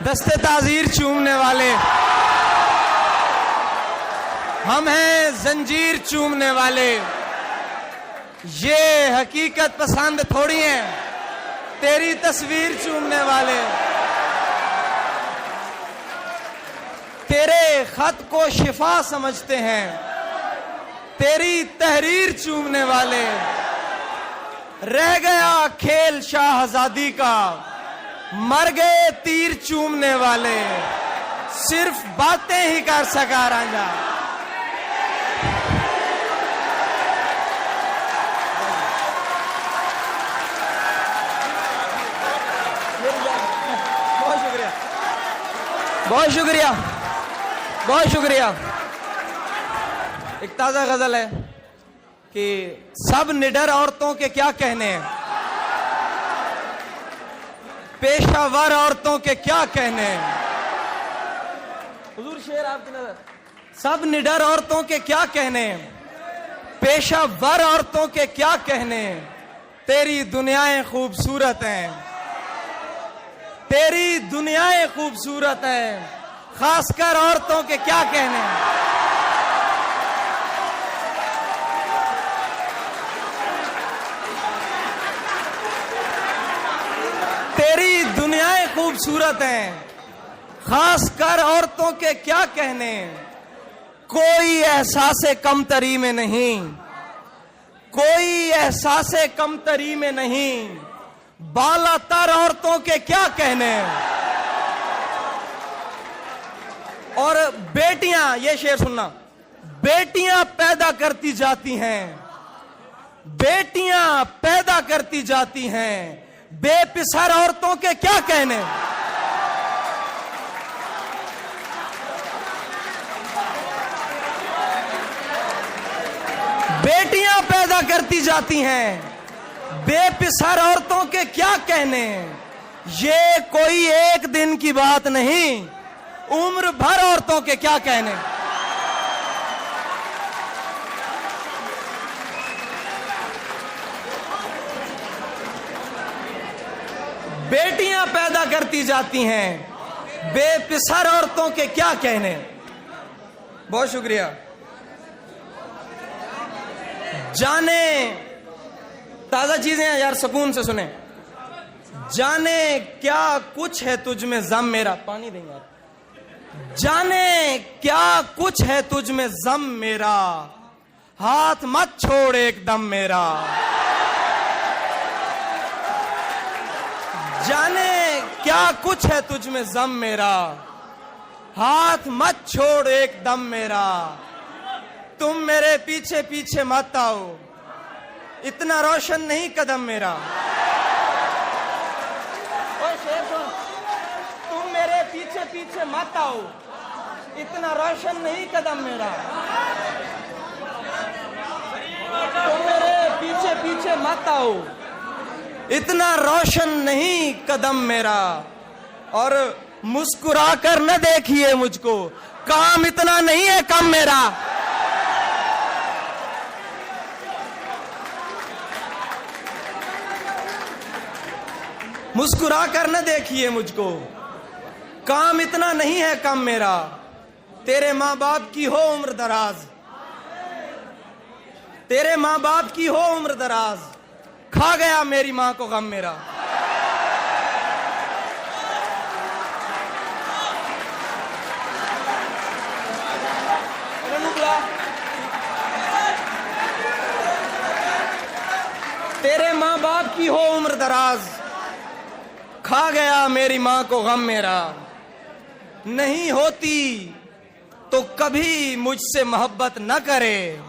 दस्ते ताज़ीर चूमने वाले, हम हैं जंजीर चूमने वाले। ये हकीकत पसंद थोड़ी है तेरी तस्वीर चूमने वाले। तेरे खत को शिफा समझते हैं तेरी तहरीर चूमने वाले। रह गया खेल शाहजादी का, मर गए तीर चूमने वाले। सिर्फ बातें ही कर सका रांझा। बहुत शुक्रिया, बहुत शुक्रिया, बहुत शुक्रिया। एक ताजा गजल है कि सब निडर औरतों के क्या कहने हैं, पेशावर औरतों के क्या कहने हैं। हुजूर शेर आपकी नजर। सब निडर औरतों के क्या कहने हैं, पेशावर औरतों के क्या कहने हैं। तेरी दुनियाएं खूबसूरत हैं, तेरी दुनियाएं खूबसूरत हैं, खासकर औरतों के क्या कहने हैं। तेरी दुनियाएं खूबसूरत हैं, खासकर औरतों के क्या कहने। कोई एहसासे कमतरी में नहीं, कोई एहसासे कमतरी में नहीं, बालातर औरतों के क्या कहने। और बेटियां, ये शेर सुनना, बेटियां पैदा करती जाती हैं, बेटियां पैदा करती जाती हैं, बेपिसर औरतों के क्या कहने। बेटियां पैदा करती जाती हैं, बेपिसर औरतों के क्या कहने। ये कोई एक दिन की बात नहीं, उम्र भर औरतों के क्या कहने। बेटियां पैदा करती जाती हैं, बेपिसर औरतों के क्या कहने। बहुत शुक्रिया। जाने, ताजा चीजें हैं यार, सुकून से सुने। जाने क्या कुछ है तुझ में ज़म मेरा, पानी देंगे आप। जाने क्या कुछ है तुझ में ज़म मेरा, हाथ मत छोड़ एकदम मेरा। जाने क्या कुछ है तुझ में ज़म मेरा, हाथ मत छोड़ एकदम मेरा। तुम मेरे पीछे पीछे मत आओ, इतना रोशन नहीं कदम मेरा। तुम मेरे पीछे पीछे मत आओ, इतना रोशन नहीं कदम मेरा। तुम मेरे पीछे पीछे मत आओ, इतना रोशन नहीं कदम मेरा। और मुस्कुरा कर न देखिए मुझको, काम इतना नहीं है कम मेरा। मुस्कुरा कर न देखिए मुझको, काम इतना नहीं है कम मेरा। तेरे माँ बाप की हो उम्र दराज, तेरे माँ बाप की हो उम्र दराज, खा गया मेरी माँ को गम मेरा। तेरे माँ बाप की हो उम्र दराज, खा गया मेरी माँ को गम मेरा। नहीं होती तो कभी मुझसे मोहब्बत न करे,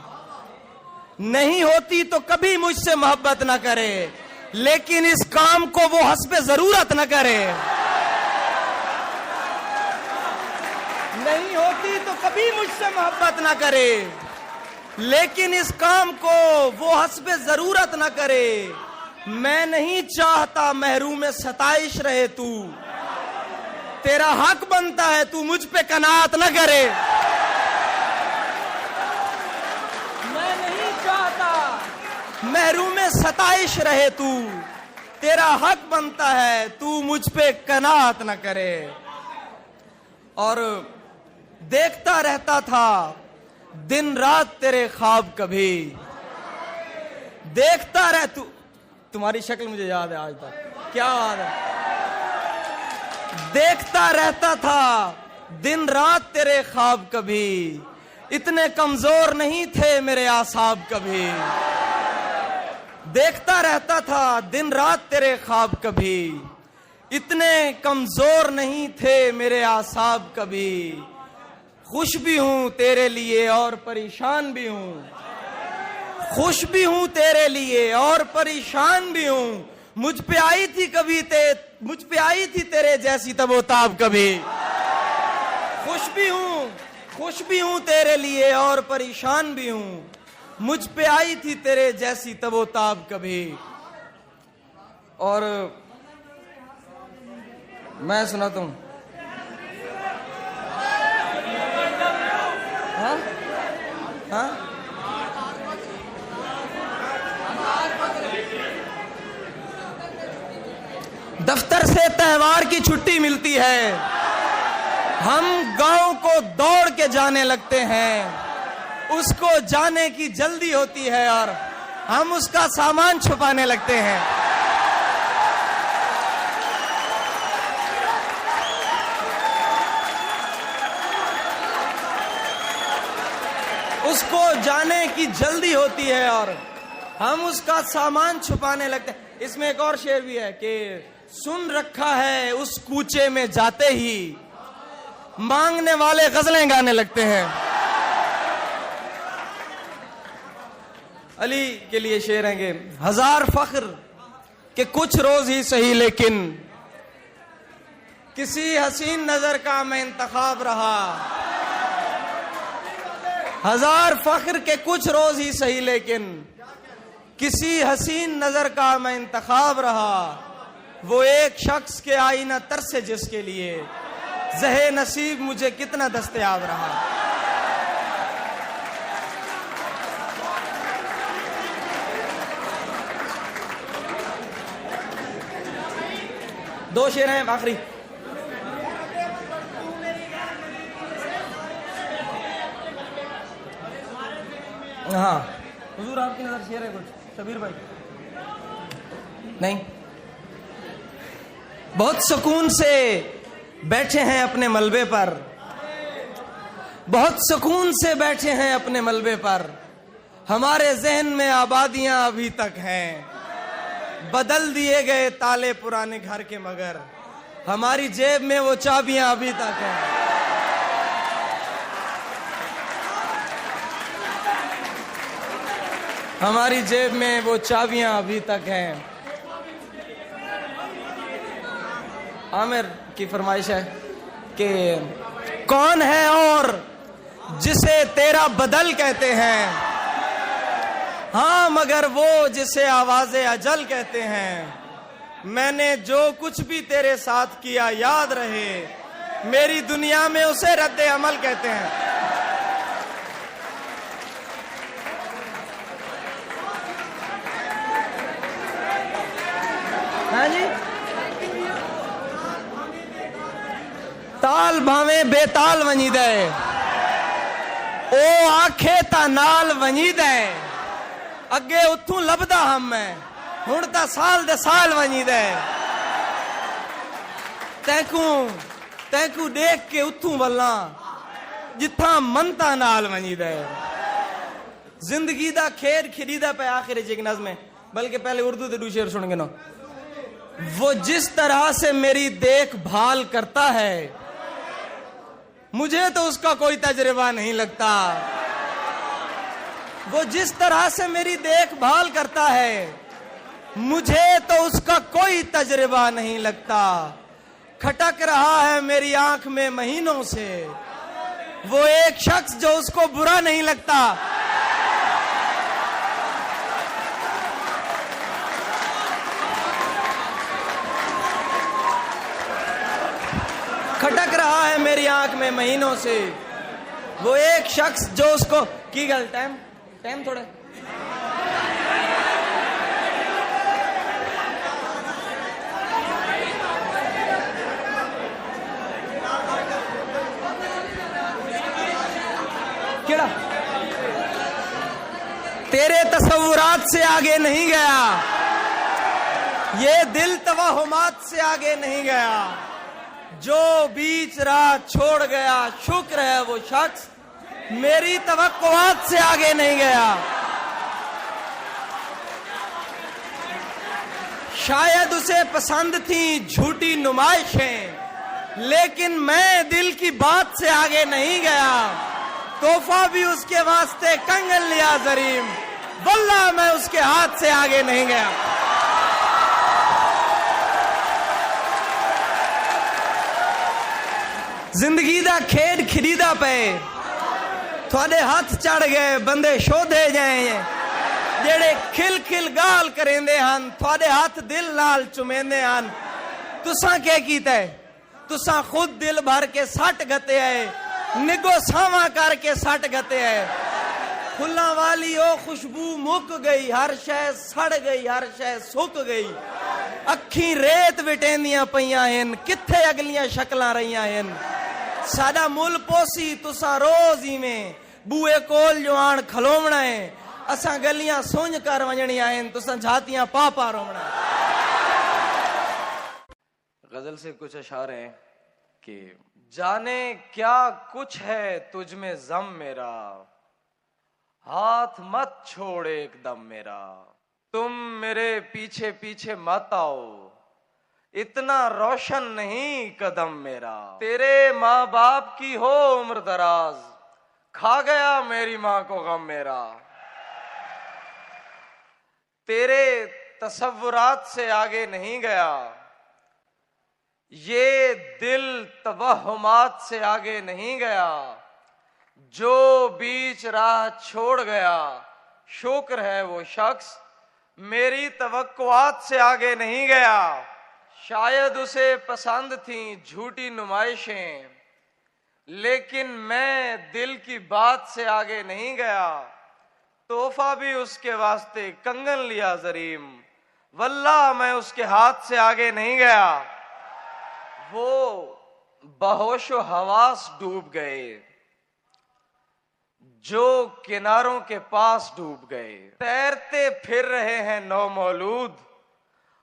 नहीं होती तो कभी मुझसे मोहब्बत न करे, लेकिन इस काम को वो हस्बे जरूरत न करे। नहीं होती तो कभी मुझसे मोहब्बत न करे, लेकिन इस काम को वो हस्बे जरूरत न करे। मैं नहीं चाहता महरूम सताइश रहे तू, तेरा हक बनता है तू मुझ पे कनात न करे। मैं नहीं चाहता महरूम सताइश रहे तू, तेरा हक बनता है तू मुझ पे कनात न करे। और देखता रहता था दिन रात तेरे ख्वाब कभी, देखता रह तू, तुम्हारी शक्ल मुझे याद है आज तक, क्या याद है। देखता रहता था दिन रात तेरे ख्वाब कभी, इतने कमजोर नहीं थे मेरे आसाब कभी। देखता रहता था दिन रात तेरे ख्वाब कभी, इतने कमजोर नहीं थे मेरे आसाब कभी। खुश भी हूं तेरे लिए और परेशान भी हूं, खुश भी हूं तेरे लिए और परेशान भी हूं। मुझ पे आई थी तेरे जैसी तबोताब कभी। खुश भी हूं तेरे लिए और परेशान भी हूं, मुझ पे आई थी तेरे जैसी तबोताब कभी। और मैं सुनाता हूं। हाँ हाँ दफ्तर से त्योहार की छुट्टी मिलती है, हम गांव को दौड़ के जाने लगते हैं। उसको जाने की जल्दी होती है और हम उसका सामान छुपाने लगते हैं। उसको जाने की जल्दी होती है और हम उसका सामान छुपाने लगते हैं। इसमें एक और शेर भी है कि सुन रखा है उस कूचे में जाते ही मांगने वाले गजलें गाने लगते हैं। अली के लिए शेर है कि हजार फख्र के कुछ रोज ही सही, लेकिन किसी हसीन नजर का मैं इंतखाब रहा। हजार फख्र के कुछ रोज ही सही, लेकिन किसी हसीन नजर का मैं इंतखाब रहा। वो एक शख्स के आईना तरसे जिसके लिए ज़हे नसीब मुझे कितना दस्तयाब रहा। दो शेर हैं आखिरी। हाँ हुजूर आपकी नजर शेर है कुछ शबीर भाई? नहीं। बहुत सुकून से बैठे हैं अपने मलबे पर, बहुत सुकून से बैठे हैं अपने मलबे पर। हमारे जहन में आबादियां अभी तक हैं, बदल दिए गए ताले पुराने घर के, मगर हमारी जेब में वो चाबियां अभी तक हैं। हमारी जेब में वो चाबियां अभी तक हैं। आमिर की फरमाइश है कि कौन है और जिसे तेरा बदल कहते हैं, हाँ मगर वो जिसे आवाज़े अजल कहते हैं। मैंने जो कुछ भी तेरे साथ किया याद रहे, मेरी दुनिया में उसे रद्द अमल कहते हैं। हाँ जी। ताल भावे बेताल वनी दे, ओ आखे ता नाल वनी दे। अगे उथू लभदा हम मैं, हुण ता साल दे साल वनी दे। तैकू देख के उथू वल्ला, जिथा मनता नाल वनी दे। जिंदगी दा खेर खिरीदा पे आखिर एक नज़्म में, बल्कि पहले उर्दू दे दो शेर सुन के ना। वो जिस तरह से मेरी देखभाल करता है, मुझे तो उसका कोई तजुर्बा नहीं लगता। वो जिस तरह से मेरी देखभाल करता है, मुझे तो उसका कोई तजुर्बा नहीं लगता। खटक रहा है मेरी आंख में महीनों से, वो एक शख्स जो उसको बुरा नहीं लगता। खटक रहा है मेरी आंख में महीनों से, वो एक शख्स जो उसको की गल टाइम थोड़े केड़ा तेरे तसव्वुरात से आगे नहीं गया, ये दिल तवहुमात से आगे नहीं गया, जो बीच राह छोड़ गया शुक्र है वो शख्स मेरी तवक्कुआत से आगे नहीं गया। शायद उसे पसंद थी झूठी नुमाइशें, लेकिन मैं दिल की बात से आगे नहीं गया। तोहफा भी उसके वास्ते कंगन लिया जरीम, वल्लाह मैं उसके हाथ से आगे नहीं गया। जिंदगी दा खेड खरीदा पे थोड़े हाथ चढ़ गए, बंदे शोधे जाए जेड़े खिल खिल गाल करेंदे हन, थोड़े हाथ दिल नाल चुमेंदे हन। तुसा क्या कीता है? तुसा खुद दिल भर के सट गते है, निगो सावा करके सट गते है। फुल्ला वाली ओ खुशबू मुक गई, हर शय सड़ गई, हर शय सुक गई। अखी रेत विटेंदियां पईयां हन, किथे अगलियां शक्लां रहियां हन। साडा मुल पोसी तुसा रोज ही में बूए कोल जो आन खलोवना है, असा गलियां सुंज कर वजनियां हन, तुसा झातियां पापा रोवना। गजल से कुछ अशार हैं कि जाने क्या कुछ है तुझ में जम मेरा, हाथ मत छोड़ एकदम मेरा। तुम मेरे पीछे पीछे मत आओ, इतना रोशन नहीं कदम मेरा। तेरे माँ बाप की हो उम्र दराज, खा गया मेरी माँ को गम मेरा। तेरे तसव्वुरात से आगे नहीं गया, ये दिल तवहुमात से आगे नहीं गया, जो बीच राह छोड़ गया शुक्र है वो शख्स मेरी तवक्कुआत से आगे नहीं गया। शायद उसे पसंद थी झूठी नुमाइशें, लेकिन मैं दिल की बात से आगे नहीं गया। तोहफा भी उसके वास्ते कंगन लिया जरीम, वल्लाह मैं उसके हाथ से आगे नहीं गया। वो बहोशो हवास डूब गए, जो किनारों के पास डूब गए। तैरते फिर रहे हैं नौमौलूद,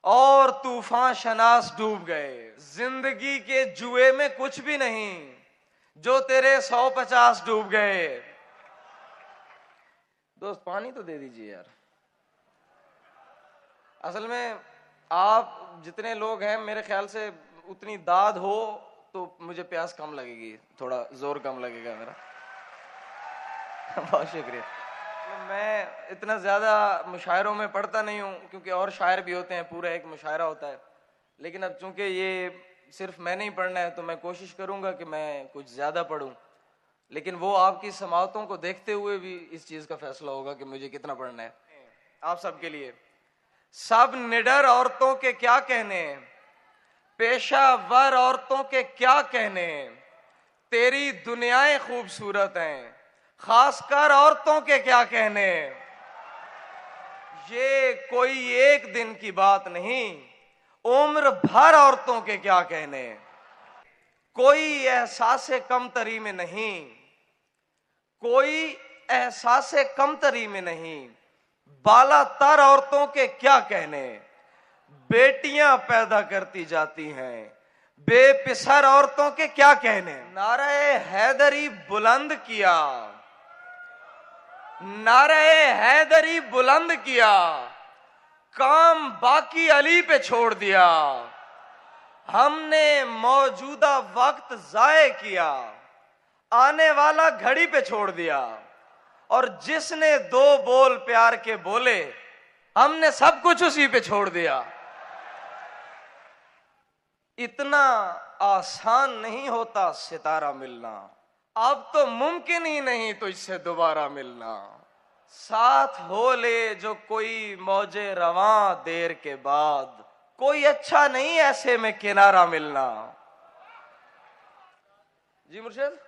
और तूफान शनास डूब गए। जिंदगी के जुए में कुछ भी नहीं, जो तेरे 150 डूब गए। दोस्त पानी तो दे दीजिए यार। असल में आप जितने लोग हैं, मेरे ख्याल से उतनी दाद हो तो मुझे प्यास कम लगेगी, थोड़ा जोर कम लगेगा मेरा। बहुत शुक्रिया। मैं इतना ज्यादा मुशायरों में पढ़ता नहीं हूँ, क्योंकि और शायर भी होते हैं, पूरा एक मुशायरा होता है। लेकिन अब चूंकि ये सिर्फ मैंने ही पढ़ना है, तो मैं कोशिश करूंगा कि मैं कुछ ज्यादा पढ़ूं। लेकिन वो आपकी समाअतों को देखते हुए भी इस चीज का फैसला होगा कि मुझे कितना पढ़ना है। आप सबके लिए सब निडर औरतों के क्या कहने, पेशावर औरतों के क्या कहने, तेरी दुनियाएं खूबसूरत हैं, खासकर औरतों के क्या कहने। ये कोई एक दिन की बात नहीं, उम्र भर औरतों के क्या कहने। कोई एहसासे कमतरी में नहीं, कोई एहसासे कमतरी में नहीं, बालातर औरतों के क्या कहने। बेटियां पैदा करती जाती हैं, बेपिसर औरतों के क्या कहने। नारे हैदरी बुलंद किया, नारे हैदरी बुलंद किया, काम बाकी अली पे छोड़ दिया। हमने मौजूदा वक्त जाये किया, आने वाला घड़ी पे छोड़ दिया। और जिसने दो बोल प्यार के बोले, हमने सब कुछ उसी पे छोड़ दिया। इतना आसान नहीं होता सितारा मिलना, अब तो मुमकिन ही नहीं तो इससे दोबारा मिलना। साथ हो ले जो कोई मौजे रवां देर के बाद, कोई अच्छा नहीं ऐसे में किनारा मिलना। जी मुर्शिद।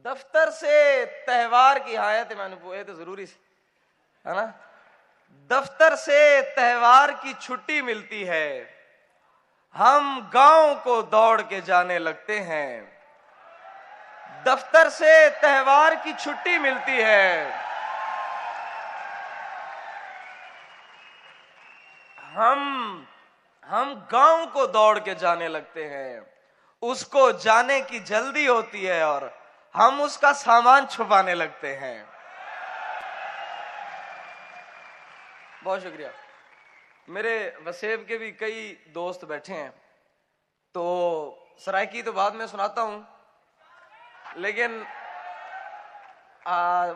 दफ्तर से त्योहार की आयत मैंने पूछे तो जरूरी है ना। दफ्तर से त्योहार की छुट्टी मिलती है, हम गांव को दौड़ के जाने लगते हैं। दफ्तर से त्योहार की छुट्टी मिलती है। हम गांव को दौड़ के जाने लगते हैं, उसको जाने की जल्दी होती है और हम उसका सामान छुपाने लगते हैं। बहुत शुक्रिया। मेरे वसेब के भी कई दोस्त बैठे हैं, तो सराइकी तो बाद में सुनाता हूं, लेकिन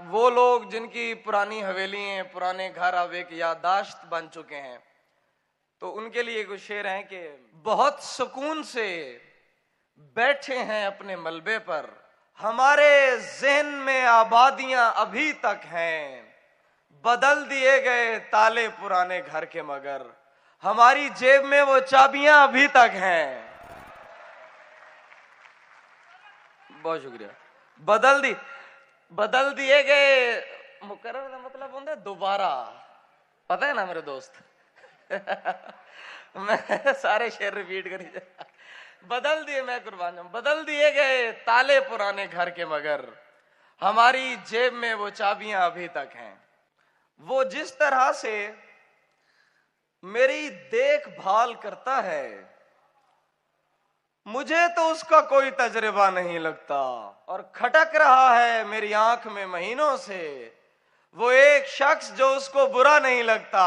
वो लोग जिनकी पुरानी हवेली हैं, पुराने घर अब एक याददाश्त बन चुके हैं, तो उनके लिए कुछ शेर हैं कि बहुत सुकून से बैठे हैं अपने मलबे पर, हमारे ज़हन में आबादियां अभी तक हैं, बदल दिए गए ताले पुराने घर के मगर हमारी जेब में वो चाबियां अभी तक हैं। बहुत शुक्रिया। बदल दिए गए मुकर्रर का मतलब होता है दोबारा, पता है ना मेरे दोस्त। मैं सारे शेर रिपीट करी, मैं कुर्बान जाऊं। बदल दिए गए ताले पुराने घर के मगर हमारी जेब में वो चाबियां अभी तक हैं। वो जिस तरह से मेरी देखभाल करता है, मुझे तो उसका कोई तजर्बा नहीं लगता, और खटक रहा है मेरी आंख में महीनों से वो एक शख्स जो उसको बुरा नहीं लगता।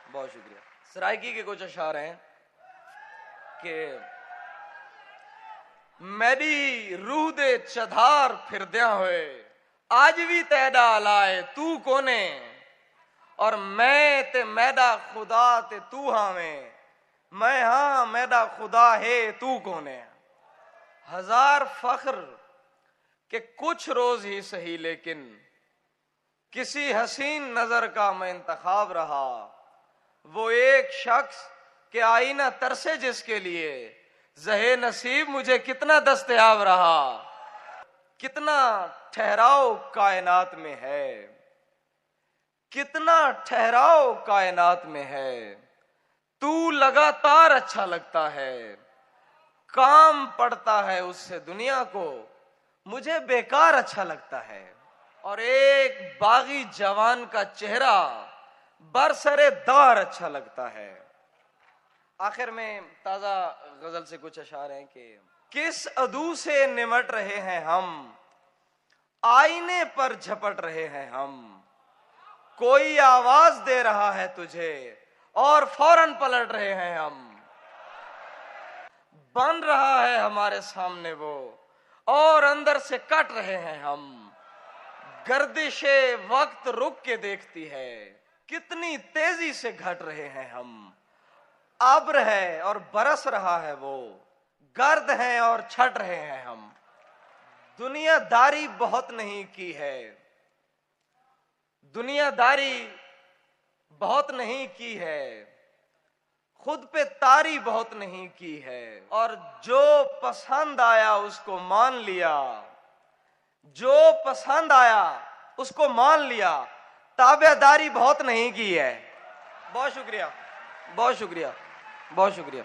बहुत शुक्रिया। सराइकी के कुछ अशार हैं कि मेरी रूह दे चधार फिरद्या हुए आज भी तैदा लाए तू कोने, और मैं ते मैदा खुदा ते तू हावें, मैं हाँ मैदा खुदा है तू कोने। हजार फख्र के कुछ रोज ही सही, लेकिन किसी हसीन नजर का मैं इंतखाब रहा, वो एक शख्स के आईना तरसे जिसके लिए ज़हे नसीब मुझे कितना दस्तयाब रहा। कितना ठहराव कायनात में है, कितना ठहराव कायनात में है, तू लगातार अच्छा लगता है, काम पड़ता है उससे दुनिया को, मुझे बेकार अच्छा लगता है। और एक बागी जवान का चेहरा बरसरे दार अच्छा लगता है। आखिर में ताजा गजल से कुछ अशार हैं कि किस अदू से निमट रहे हैं हम, आईने पर झपट रहे हैं हम, कोई आवाज दे रहा है तुझे और फौरन पलट रहे हैं हम, बन रहा है हमारे सामने वो और अंदर से कट रहे हैं हम, गर्दिशे वक्त रुक के देखती है, कितनी तेजी से घट रहे हैं हम, अब्र है और बरस रहा है वो, गर्द है और छट रहे हैं हम, दुनियादारी बहुत नहीं की है, दुनियादारी बहुत नहीं की है, खुद पे तारी बहुत नहीं की है, और जो पसंद आया उसको मान लिया, जो पसंद आया उसको मान लिया, ताबेदारी बहुत नहीं की है। बहुत शुक्रिया, बहुत शुक्रिया, बहुत शुक्रिया।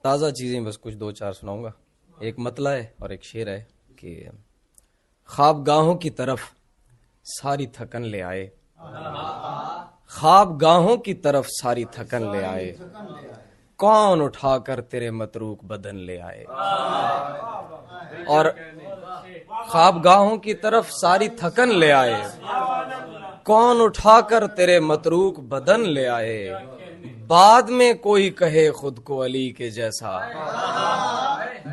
ताज़ा चीज़ें बस कुछ दो चार सुनाऊंगा। एक मतला है और एक शेर है कि ख्वाबगाहों की तरफ सारी थकन ले आए, ख्वाबगाहों की तरफ सारी थकन ले आए, कौन उठाकर तेरे मतरूक बदन ले आए। और ख्वाबगाहों की तरफ सारी थकन ले आए, कौन उठाकर तेरे मतरूक बदन ले आए, बाद में कोई कहे खुद को अली के जैसा,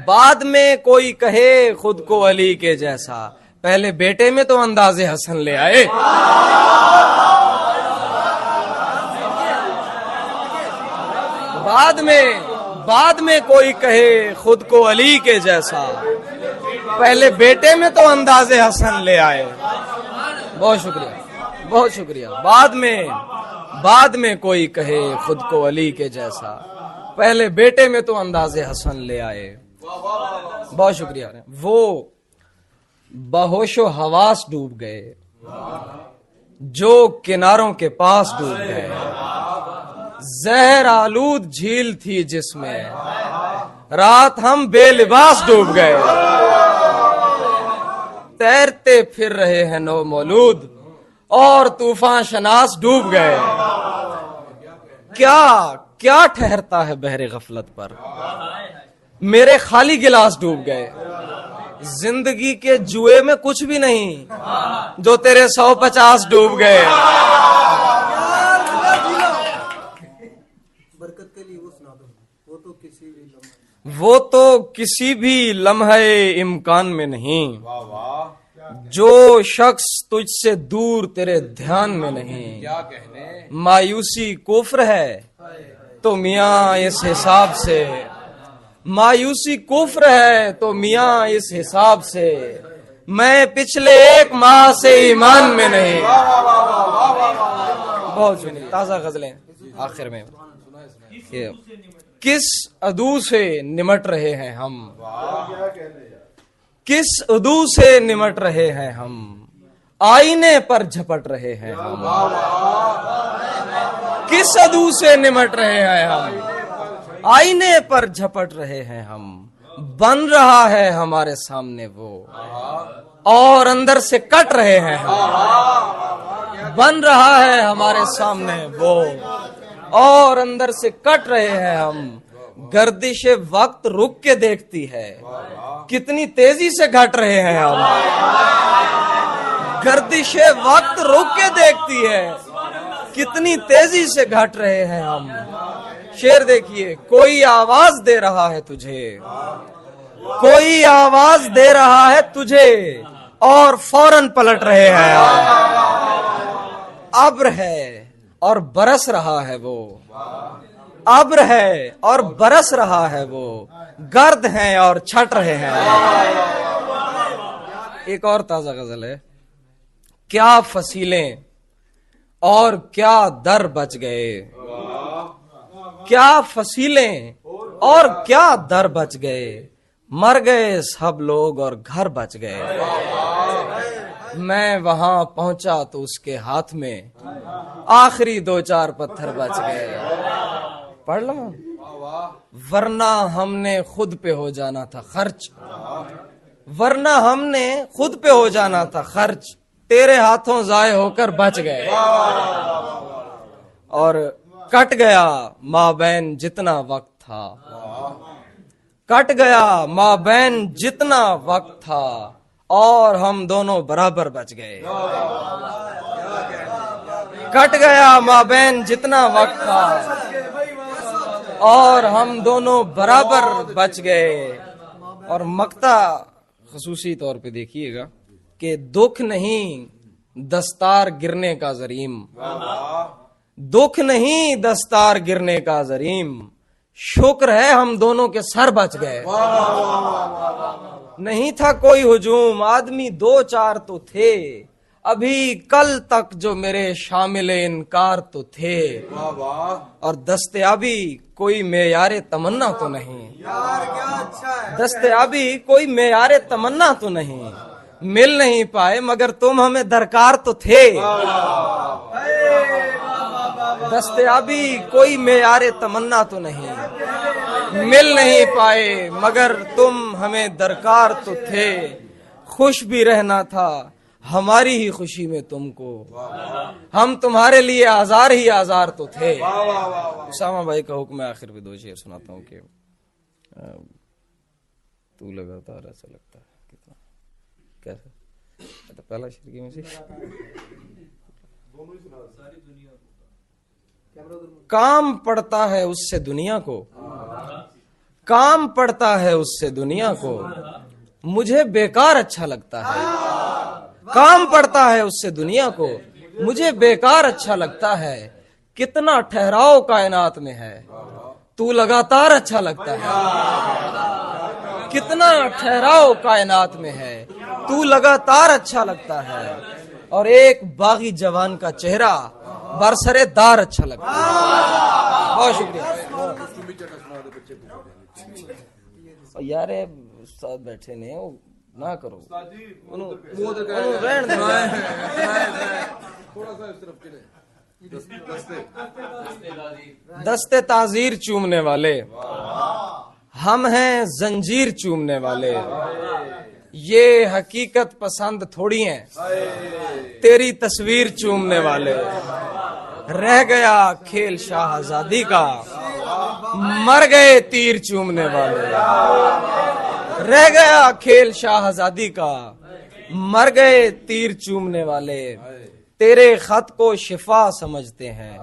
बाद में कोई कहे खुद को अली के जैसा, पहले बेटे में तो अंदाजे हसन ले आए। बाद में कोई कहे खुद को अली के जैसा, पहले बेटे में तो अंदाजे हसन ले आए। बहुत शुक्रिया, बहुत शुक्रिया। बाद में कोई कहे खुद को अली के जैसा, पहले बेटे में तो अंदाजे हसन ले आए। बहुत शुक्रिया। वो बहोशो हवास डूब गए जो किनारों के पास डूब गए, जहर आलूद झील थी जिसमें रात हम बेलिबास डूब गए, तैरते फिर रहे हैं नौ मौलूद और तूफान शनास डूब गए। क्या क्या ठहरता है बहरे गफलत पर, मेरे खाली गिलास डूब गए। जिंदगी के जुए में कुछ भी नहीं जो तेरे 150 डूब गए। बरकत के लिए वो सुना दो, वो तो किसी भी लम्हे इम्कान में नहीं, जो शख्स तुझसे दूर तेरे ध्यान में नहीं। क्या कहने, मायूसी कुफ्र है तो मियाँ इस हिसाब से, मायूसी कुफ्र है तो मियाँ इस हिसाब से, मैं पिछले 1 माह से ईमान में नहीं। बहुत सुनिए ताजा गजलें आखिर में। ये किस अदू से निमट रहे हैं हम, किस अदू से निमट रहे हैं हम, आईने पर झपट रहे हैं हम। किस अदू से निमट रहे हैं हम, आईने पर झपट रहे हैं हम। बन रहा है हमारे सामने वो और अंदर से कट रहे हैं हम। बन रहा है हमारे सामने वो और अंदर से कट रहे हैं हम। गर्दिश वक्त रुक के देखती है, कितनी तेजी से घट रहे हैं हम। गर्दिश वक्त रुक के देखती है, कितनी तेजी से घट रहे हैं हम। शेर देखिए, कोई आवाज दे रहा है तुझे, कोई आवाज दे रहा है तुझे और फौरन पलट रहे हैं हम। अब्र है और बरस रहा है वो, अब्र है और बरस रहा है वो, गर्द हैं और छट रहे हैं। एक और ताजा गजल है। क्या फसीलें और क्या दर बच गए, क्या फसीलें और क्या दर बच गए, मर गए सब लोग और घर बच गए। मैं वहां पहुंचा तो उसके हाथ में आखिरी 2-4 पत्थर बच गए। पढ़ लो, वरना हमने खुद पे हो जाना था खर्च, वरना हमने खुद पे हो जाना था खर्च, तेरे हाथों जाए होकर बच गए। और कट गया माबैन जितना वक्त था, कट गया माबैन जितना वक्त था और हम दोनों बराबर बच गए। कट गया माबैन जितना वक्त था और हम दोनों बराबर बच गए। और मक्ता खसूसी तौर पे देखिएगा कि दुख नहीं दस्तार गिरने का जरीम, दुख नहीं दस्तार गिरने का जरीम, शुक्र है हम दोनों के सर बच गए। नहीं था कोई हुजूम, आदमी 2-4 तो थे, अभी कल तक जो मेरे शामिल इनकार तो थे। और दस्तयाबी कोई मेयारे तमन्ना तो नहीं, दस्तयाबी कोई मेयारे तमन्ना तो नहीं, मिल नहीं पाए मगर तुम हमें दरकार तो थे। दस्तयाबी कोई मेयारे तमन्ना तो नहीं, मिल नहीं पाए मगर तुम हमें दरकार तो थे। खुश भी रहना था हमारी ही खुशी में तुमको, हम तुम्हारे लिए आजार ही आजार तो थे। उसामा भाई का हुक्म आखिर में 2 शेर सुनाता हूँ कि तू लगातार ऐसा लगता है कितना कैसे। तो पहला शेर की मुझे काम पड़ता है उससे दुनिया को, काम पड़ता है उससे दुनिया को, मुझे बेकार अच्छा लगता है। काम पड़ता है उससे दुनिया को, मुझे बेकार अच्छा लगता है। कितना ठहराव कायनात में है, तू लगातार अच्छा लगता है। कितना ठहराव कायनात में है, तू लगातार अच्छा लगता है। और एक बागी जवान का चेहरा बरसरे दार अच्छा लगता है। बहुत शुक्रिया यार, साथ बैठे ने ना करो, रहने दो। दस्ते ताजीर चूमने वाले हम हैं जंजीर चूमने वाले, ये हकीकत पसंद थोड़ी है तेरी तस्वीर चूमने वाले। रह गया खेल शाहजादी का, मर गए तीर चूमने वाले। रह गया खेल शाहजादी का, मर गए तीर चूमने वाले। तेरे खत को शिफा समझते हैं,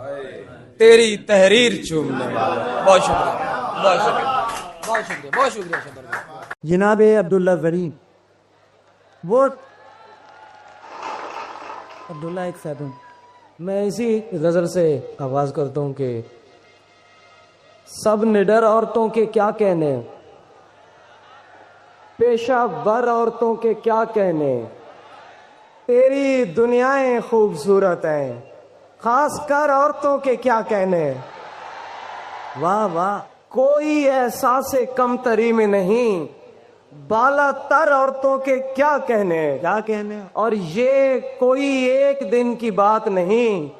तेरी तहरीर चूमने वाले। बहुत शुक्रिया, बहुत शुक्रिया, बहुत शुक्रिया, बहुत शुक्रिया शबर भाई। जनाब अब्दुल्ला वरी, वो अब्दुल्ला एक सेकंड, मैं इसी गजल से आवाज करता हूँ कि सब निडर औरतों के क्या कहने, पेशा वर औरतों के क्या कहने, तेरी दुनियाएं खूबसूरत हैं, खासकर औरतों के क्या कहने। वाह वाह, कोई एहसास कमतरी में नहीं, बाला तर औरतों के क्या कहने, क्या कहने। और ये कोई एक दिन की बात नहीं,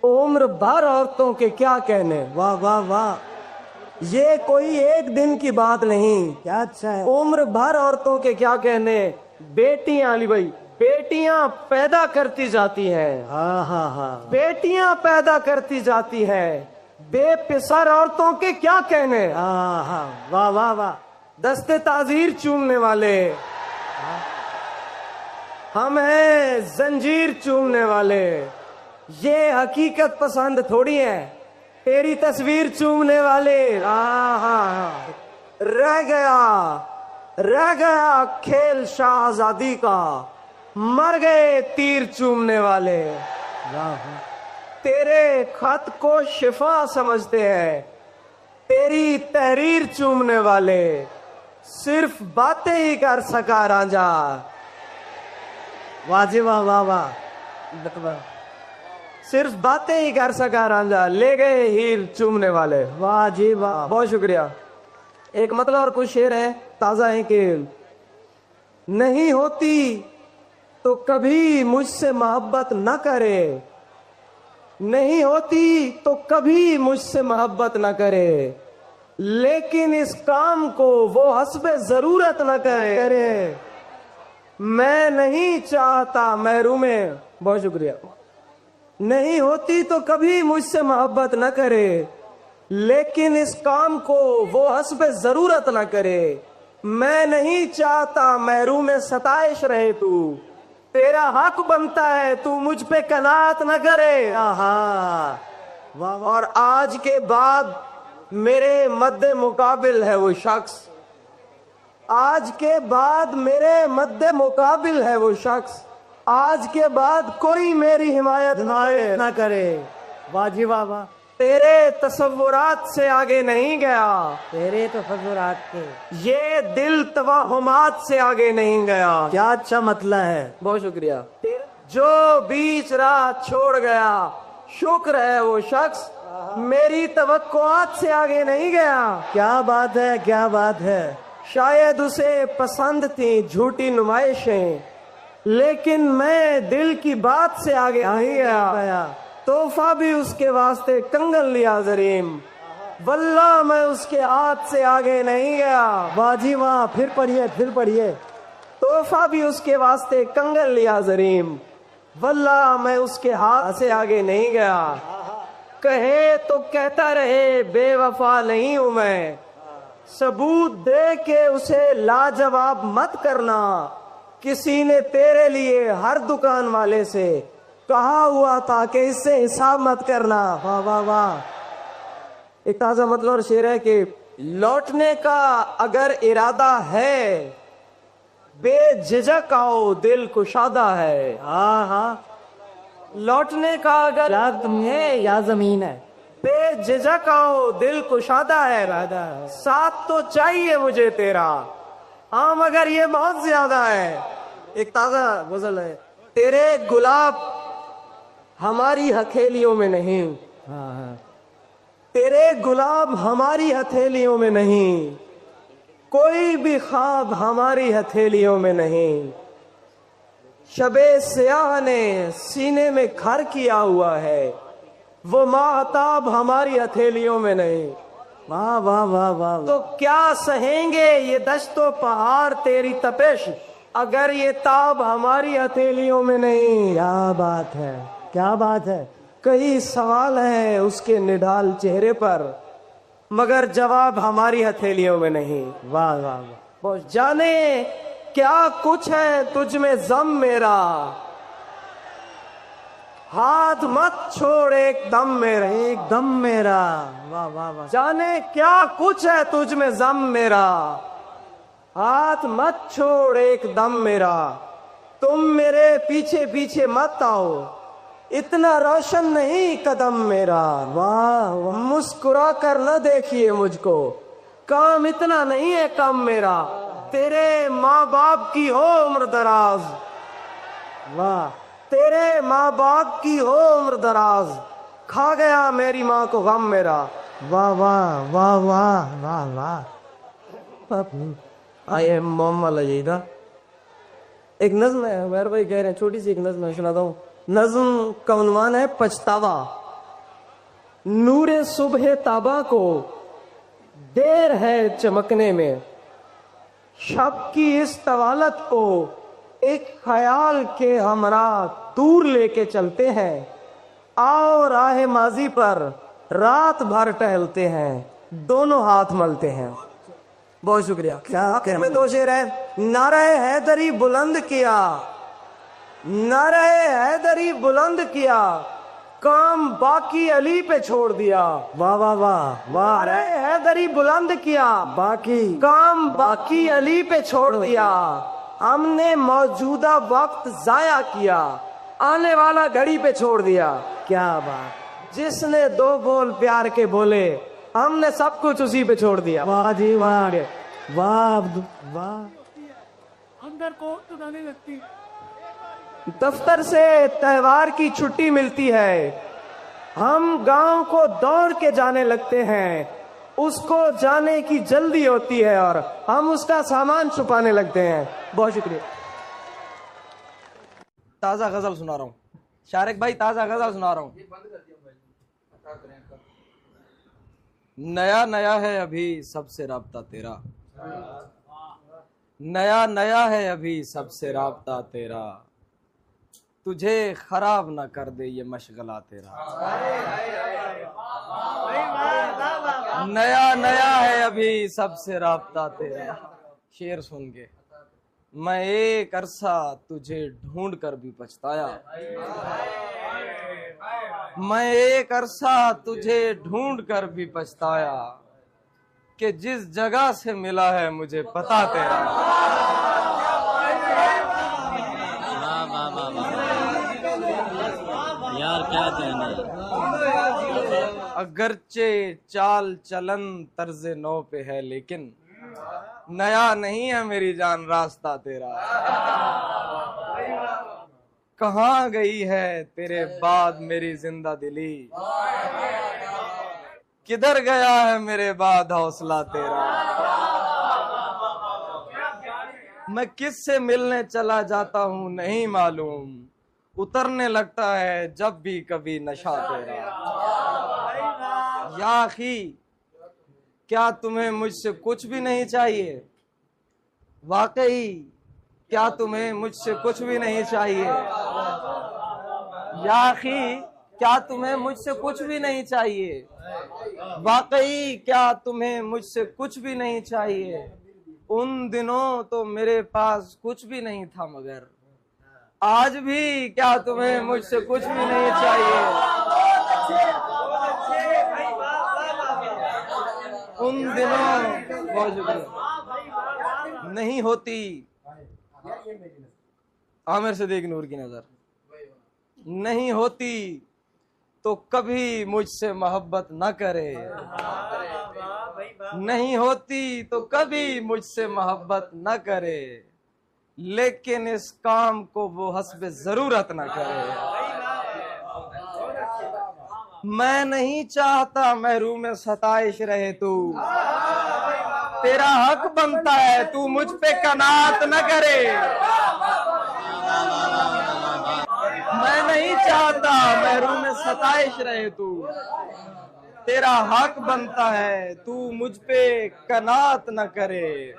उम्र भर औरतों के क्या कहने। वाह वाह वाह, ये कोई एक दिन की बात नहीं, क्या अच्छा है, उम्र भर औरतों के क्या कहने। बेटियां अली भाई, बेटियां पैदा करती जाती हैं, हाँ हाँ हाँ, बेटियां पैदा करती जाती है, बेपिसर औरतों के क्या कहने। हाँ हाँ, वाह वाह वाह, दस्ते ताजीर चूमने वाले हम हैं, जंजीर चूमने वाले। ये हकीकत पसंद थोड़ी है तेरी तस्वीर चूमने वाले। हाँ हाँ, रह गया खेल शाहजादी का, मर गए तीर चूमने वाले। तेरे खत को शिफा समझते हैं, तेरी तहरीर चूमने वाले। सिर्फ बातें ही कर सका रांझा, वाजी वाह वाह वाह, सिर्फ बातें ही कर सका रांझा, ले गए हीर चूमने वाले। वाह जी वाह, बहुत शुक्रिया। एक मतलब और कुछ शेर है ताजा है कि नहीं होती तो कभी मुझसे मोहब्बत न करे, नहीं होती तो कभी मुझसे मोहब्बत न करे, लेकिन इस काम को वो हस्बे जरूरत न करे। मैं नहीं चाहता महरूमे, बहुत शुक्रिया। नहीं होती तो कभी मुझसे मोहब्बत न करे, लेकिन इस काम को वो हस्बे जरूरत न करे। मैं नहीं चाहता महरूम सताइश रहे तू, तेरा हक बनता है तू मुझ पे कनात न करे। आहा, और आज के बाद मेरे मद्दे मुकाबिल है वो शख्स, आज के बाद मेरे मद्दे मुकाबिल है वो शख्स, आज के बाद कोई मेरी हिमायत ना करे। वाजी वाह वाह, तेरे तसव्वुरात से आगे नहीं गया, तेरे तसव्वुरात के, ये दिल तवाहुमात से आगे नहीं गया। क्या अच्छा मतलब है, बहुत शुक्रिया। जो बीच राह छोड़ गया शुक्र है वो शख्स, मेरी तवक्कुआत से आगे नहीं गया। क्या बात है, क्या बात है। शायद उसे पसंद थी झूठी नुमाइशें, लेकिन मैं दिल की बात से आगे नहीं गया। तोहफा भी उसके वास्ते कंगन लिया जरीम, वल्लाह मैं उसके हाथ से आगे नहीं गया। वाजी वाह, फिर पढ़िए। तोहफा भी उसके वास्ते कंगन लिया जरीम, वल्लाह मैं उसके हाथ से आगे नहीं गया। कहे तो कहता रहे बेवफा नहीं हूं मैं, सबूत दे के उसे लाजवाब मत करना। किसी ने तेरे लिए हर दुकान वाले से कहा हुआ था कि इससे हिसाब मत करना। वाह वाह वाह, एक ताजा मतलब और शेर है कि लौटने का अगर इरादा है, बेझिझक आओ दिल कुशादा है। हाँ हाँ, लौटने का अगर है या जमीन है, बेझिझक आओ दिल कुशादा है। साथ तो चाहिए मुझे तेरा, हाँ मगर ये बहुत ज्यादा है। एक ताजा गजल है, तेरे गुलाब हमारी हथेलियों में नहीं, तेरे गुलाब हमारी हथेलियों में नहीं, कोई भी ख्वाब हमारी हथेलियों में नहीं। शबे सियाह ने सीने में घर किया हुआ है, वो माहताब हमारी हथेलियों में नहीं। वाह वाह वाह वाह। तो क्या सहेंगे ये दश्तो पहाड़ तेरी तपिश, अगर ये ताब हमारी हथेलियों में नहीं। क्या बात है, क्या बात है। कई सवाल हैं उसके निढाल चेहरे पर, मगर जवाब हमारी हथेलियों में नहीं। वाह वाह वाह। वो जाने क्या कुछ है तुझ में जम मेरा, हाथ मत छोड़ एकदम मेरा, एकदम मेरा। वाह वाह वाह। जाने क्या कुछ है तुझ में जम मेरा, हाथ मत छोड़ एकदम मेरा। तुम मेरे पीछे पीछे मत आओ, इतना रोशन नहीं कदम मेरा। वाह, मुस्कुरा कर न देखिए मुझको, काम इतना नहीं है कम मेरा। तेरे माँ बाप की हो उम्र दराज, वाह, तेरे माँ बाप की हो उम्र दराज, खा गया मेरी माँ को गम मेरा। वाह वाह वाह वाह वाह वाह। I am Mohammad Ajida. एक नज्म है, मेहर भाई कह रहे हैं, छोटी सी एक नज्म है, सुनाता हूँ। नज्म का उन्वान है पछतावा। नूरे सुबह ताबा को देर है चमकने में, शब की इस तवालत को एक ख्याल के हमरा दूर लेके चलते हैं। आओ राह माजी पर रात भर टहलते हैं, दोनों हाथ मलते हैं। बहुत शुक्रिया। क्या में दो शेर है। नारे हैदरी बुलंद किया, नारे हैदरी बुलंद किया, काम बाकी अली पे छोड़ दिया। वाह वाह वाह वाह। नारे हैदरी बुलंद किया, बाकी काम बाकी अली पे छोड़ दिया। हमने मौजूदा वक्त जाया किया, आने वाला घड़ी पे छोड़ दिया। क्या बात। जिसने दो बोल प्यार के बोले, हमने सब कुछ उसी पे छोड़ दिया। वाह जी वाह वाह वाह। अंदर को दुकानें लगती, दफ्तर से त्योहार की छुट्टी मिलती है, हम गांव को दौड़ के जाने लगते हैं। उसको जाने की जल्दी होती है और हम उसका सामान छुपाने लगते हैं। बहुत शुक्रिया। ताजा गजल सुना रहा हूँ शारिक भाई, ताजा गजल सुना रहा हूँ। नया नया है अभी सबसे राब्ता तेरा, नया नया है अभी सबसे राब्ता तेरा, तुझे खराब न कर दे ये मशगला तेरा। नया नया है अभी सबसे राब्ता तेरा। शेर सुन के, मैं एक अरसा तुझे ढूंढ कर भी पछताया, मैं एक अरसा तुझे ढूंढ कर भी पछताया, कि जिस जगह से मिला है मुझे पता तेरा। यार क्या कहना है। अगरचे चाल चलन तर्ज नौ पे है, लेकिन नया नहीं है मेरी जान रास्ता तेरा। कहाँ गई है तेरे बाद मेरी जिंदा दिली, किधर गया है मेरे बाद हौसला तेरा। मैं किससे मिलने चला जाता हूँ नहीं मालूम, उतरने लगता है जब भी कभी नशा तेरा। या आखी क्या तुम्हें मुझसे कुछ भी नहीं चाहिए, वाकई क्या तुम्हें मुझसे कुछ भी नहीं चाहिए। या आखी क्या तुम्हें मुझसे कुछ भी नहीं चाहिए, वाकई क्या तुम्हें मुझसे कुछ भी नहीं चाहिए। उन दिनों तो मेरे पास कुछ भी नहीं था, मगर आज भी क्या तुम्हें मुझसे कुछ भी नहीं चाहिए। उन दिनों बहुत शुक्रिया नहीं होती। आमिर सिद्दीक नूर की नजर नहीं होती तो कभी मुझसे मोहब्बत न करे, नहीं होती तो कभी मुझसे मोहब्बत न करे, लेकिन इस काम को वो हस्बे जरूरत न करे। मैं नहीं चाहता महरूम सताइश रहे तू, तेरा हक बनता है तू मुझ पे कनात न करे। मैं नहीं चाहता महरूम सताइश रहे तू, तेरा हक बनता है, तू मुझ पे कनात न करे।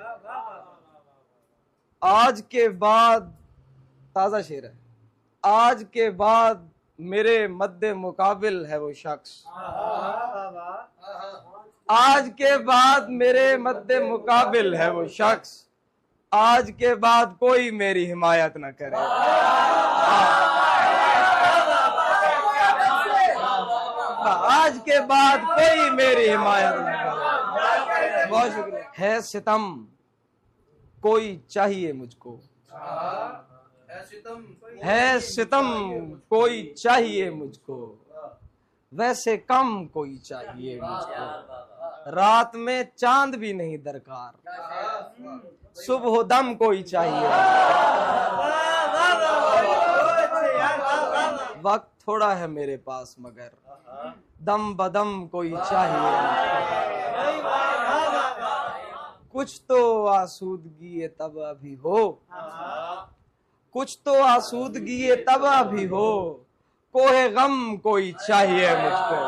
आज के बाद, ताजा शेर है, आज के बाद मेरे मद्दे मुकाबिल है वो शख्स, आज के बाद मेरे मद्दे मुकाबिल है वो शख्स, आज के बाद कोई मेरी हिमायत न करे। आज के बाद कोई मेरी हिमायत न करे। बहुत शुक्रिया। है सितम कोई चाहिए मुझको, है सितम कोई चाहिए मुझको, वैसे कम कोई चाहिए मुझको। रात में चांद भी नहीं दरकार, सुबह दम कोई चाहिए। वक्त थोड़ा है मेरे पास मगर दम बदम कोई चाहिए। कुछ तो आसूदगी तब अभी हो, कुछ तो आसूदगी तब अभी हो, कोहे गम कोई चाहिए मुझको।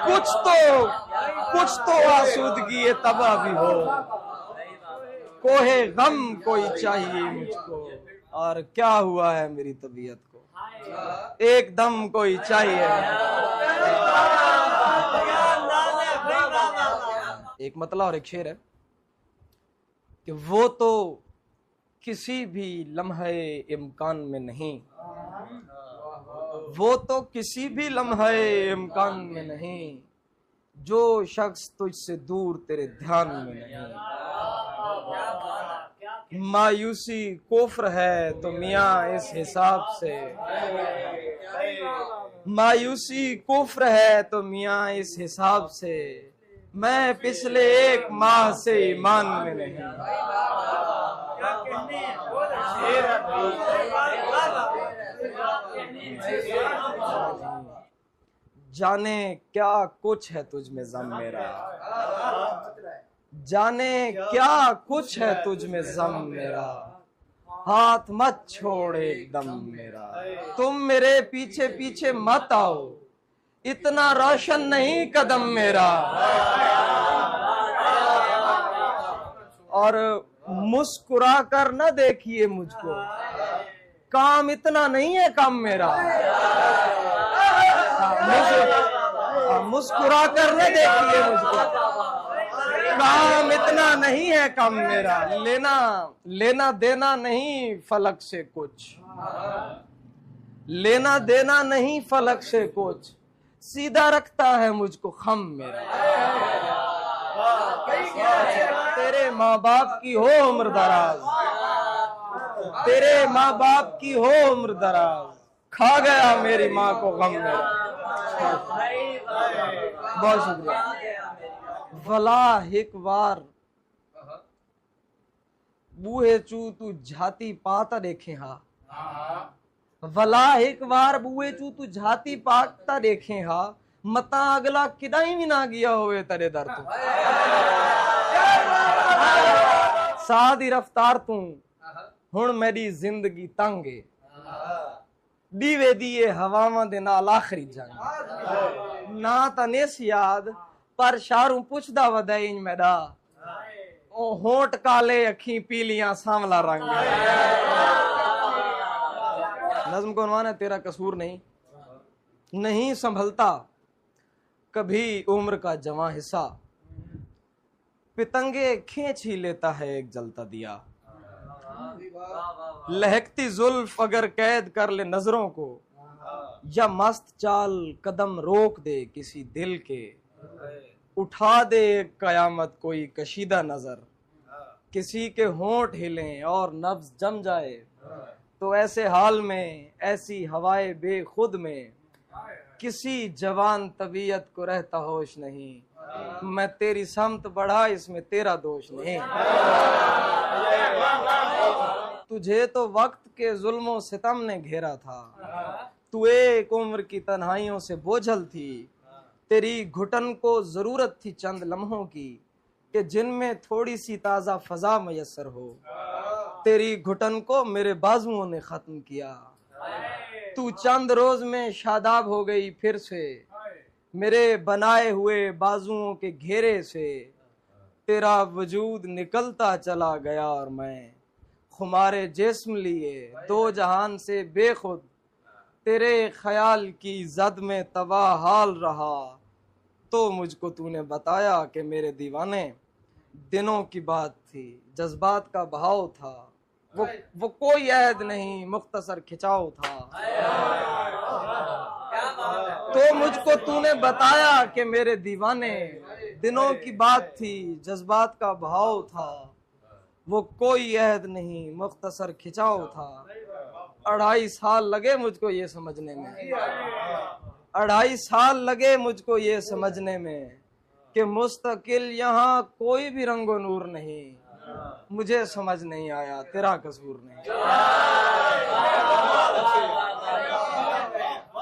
कुछ तो आसूदगी तब अभी हो, कोहे गम कोई चाहिए मुझको। और क्या हुआ है मेरी तबीयत को, एकदम कोई चाहिए। एक मतलब और एक शेर है कि वो तो किसी भी लम्हे इम्कान में नहीं, वो तो किसी भी लम्हे इम्कान में नहीं, जो शख्स तुझसे दूर तेरे ध्यान में नहीं। मायूसी कुफ्र है तो मियाँ इस हिसाब से, मायूसी कुफ्र है तो मियाँ इस हिसाब से, मैं पिछले 1 माह से ईमान में नहीं। जाने क्या कुछ है तुझ में ज़म मेरा, जाने क्या कुछ है तुझ में ज़म मेरा, हाथ मत छोड़ एकदम मेरा। तुम मेरे पीछे पीछे मत आओ, इतना रोशन नहीं कदम मेरा। और मुस्कुरा कर न देखिए मुझको, काम इतना नहीं है कम मेरा। मुस्कुरा कर न देखिए मुझको, काम इतना नहीं है कम मेरा। लेना देना नहीं फलक से कुछ, लेना देना नहीं फलक से कुछ, सीधा रखता है मुझको खम मेरा। तेरे माँ बाप की हो उम्र दराज, तेरे माँ बाप की हो उम्र दराज, खा गया मेरी माँ को गम मेरा। बहुत शुक्रिया। भला एक बार बूहे चू तू झाती पाता देखे हा, भला एक बार बूहे चू तू झाती पाता देखे हा, मता अगला किदाई भी ना गया होवे तेरे दर तू। सादी रफ्तार तू हुण मेरी जिंदगी तंगे, दीवे दिए हवावां दे नाल आखरी जंग। ना तनेस याद पर शारू पुछदा वदे इंज मैदा, ओ होंठ काले अखी पीलियां सांवला रंग। नज्म को उन्वान है तेरा कसूर नहीं, नहीं संभलता कभी उम्र का जवां हिस्सा, पितंगे खींच ही लेता है एक जलता दिया। लहकती जुल्फ अगर कैद कर ले नजरों को, या मस्त चाल कदम रोक दे किसी दिल के, उठा दे कयामत कोई कशीदा नजर, किसी के होंठ हिलें और नब्ज जम जाए, तो ऐसे हाल में ऐसी हवाए बेखुद में, किसी जवान तबीयत को रहता होश नहीं। मैं तेरी समत बढ़ा इसमें तेरा दोष नहीं। तुझे तो वक्त के जुल्मों सितम ने घेरा था, तू एक उम्र की तन्हाइयों से बोझल थी। तेरी घुटन को जरूरत थी चंद लम्हों की, कि जिनमें थोड़ी सी ताजा फजा मयसर हो। तेरी घुटन को मेरे बाजुओं ने खत्म किया, तू चंद रोज में शादाब हो गई फिर से। मेरे बनाए हुए बाजुओं के घेरे से तेरा वजूद निकलता चला गया और मैं खुमारे जिस्म लिए दो जहान से बेखुद तेरे ख्याल की जद में तबाह हाल रहा। तो मुझको तूने बताया कि मेरे दीवाने दिनों की बात थी, जज्बात का बहाव था, वो कोई ऐद नहीं मुख्तसर खिंचाव था। तो मुझको तूने बताया कि मेरे दीवाने दिनों की बात थी, जज्बात का बहाव था, वो कोई अहद नहीं मुख्तसर खिंचाव था। 2.5 साल लगे मुझको ये समझने में, 2.5 साल लगे मुझको ये समझने में कि मुस्तकिल यहाँ कोई भी रंगो नूर नहीं, मुझे समझ नहीं आया तेरा कसूर नहीं।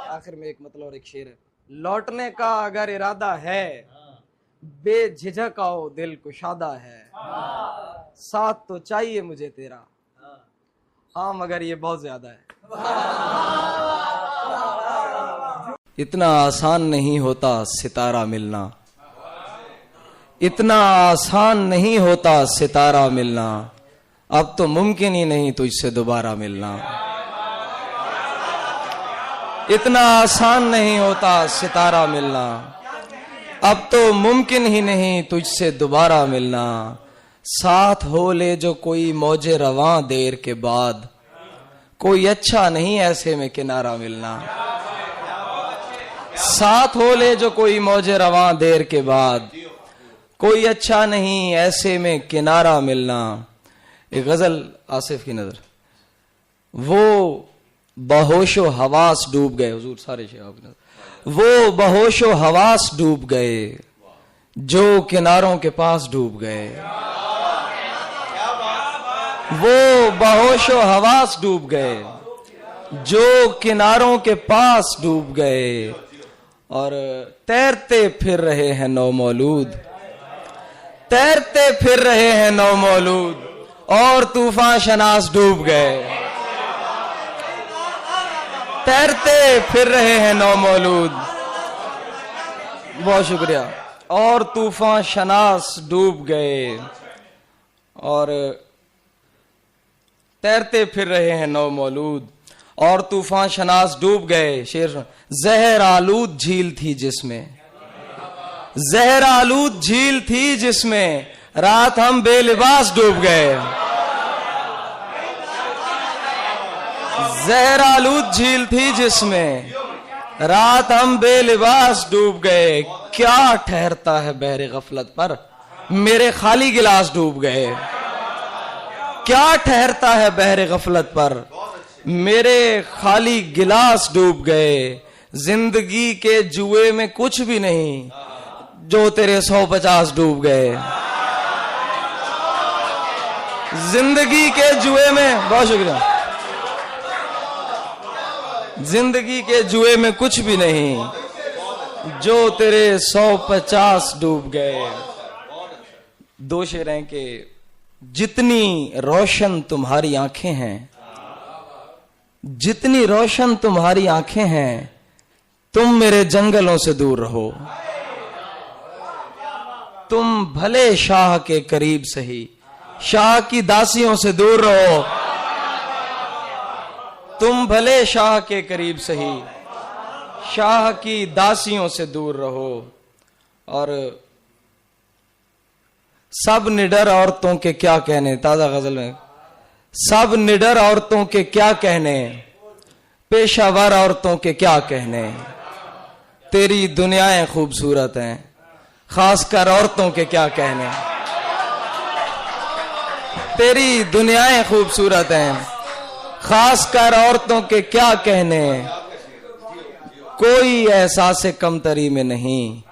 आखिर में एक मतलब और एक शेर है, लौटने का अगर इरादा है बेझिझक आओ दिल कुशादा है, साथ तो चाहिए मुझे तेरा, हाँ मगर ये बहुत ज्यादा है। इतना आसान नहीं होता सितारा मिलना, इतना आसान नहीं होता सितारा मिलना, अब तो मुमकिन ही नहीं तुझसे दोबारा मिलना। इतना आसान नहीं होता सितारा मिलना, अब तो मुमकिन ही नहीं तुझसे दोबारा मिलना। साथ हो ले जो कोई मौजे रवां देर के बाद, कोई अच्छा नहीं ऐसे में किनारा मिलना। साथ हो ले जो कोई मौजे रवां देर के बाद, कोई अच्छा नहीं ऐसे में किनारा मिलना। एक गजल आसिफ की नजर, वो बहोशो हवास डूब गए, हुजूर सारे शेर आपकी नजर, वो बहोशो हवास डूब गए जो किनारों के पास डूब गए। वो बहोशो हवास डूब गए जो किनारों के पास डूब गए, और तैरते फिर रहे हैं नौमौलूद, तैरते फिर रहे हैं नौमौलूद, और तूफान शनास डूब गए। तैरते फिर रहे हैं नौमौलूद, बहुत शुक्रिया, और तूफान शनास डूब गए, और तैरते फिर रहे हैं नौमौलूद, और तूफान शनास डूब गए। शेर जहर आलूद झील थी जिसमें, जहर आलूद झील थी जिसमें रात हम बेलिबास डूब गए। जहर आलूद झील थी जिसमें रात हम बेलिबास डूब गए। क्या ठहरता है बहरे गफलत पर मेरे खाली गिलास डूब गए। क्या ठहरता है बहरे गफलत पर मेरे खाली गिलास डूब गए। जिंदगी के जुए में कुछ भी नहीं जो तेरे 150 डूब गए। जिंदगी के जुए में, बहुत शुक्रिया, जिंदगी के जुए में कुछ भी नहीं जो तेरे 150 डूब गए। दो शेर हैं कि जितनी रोशन तुम्हारी आंखें हैं, जितनी रोशन तुम्हारी आंखें हैं, तुम मेरे जंगलों से दूर रहो। तुम भले शाह के करीब सही, शाह की दासियों से दूर रहो। तुम भले शाह के करीब सही, शाह की दासियों से दूर रहो। और सब निडर औरतों के क्या कहने, ताजा गजल में, सब निडर औरतों के क्या कहने, पेशावर औरतों के क्या कहने। तेरी दुनियाएं खूबसूरत हैं, खासकर औरतों के क्या कहने। तेरी दुनियाएं खूबसूरत हैं, खासकर औरतों के क्या कहने। कोई एहसास कमतरी में नहीं,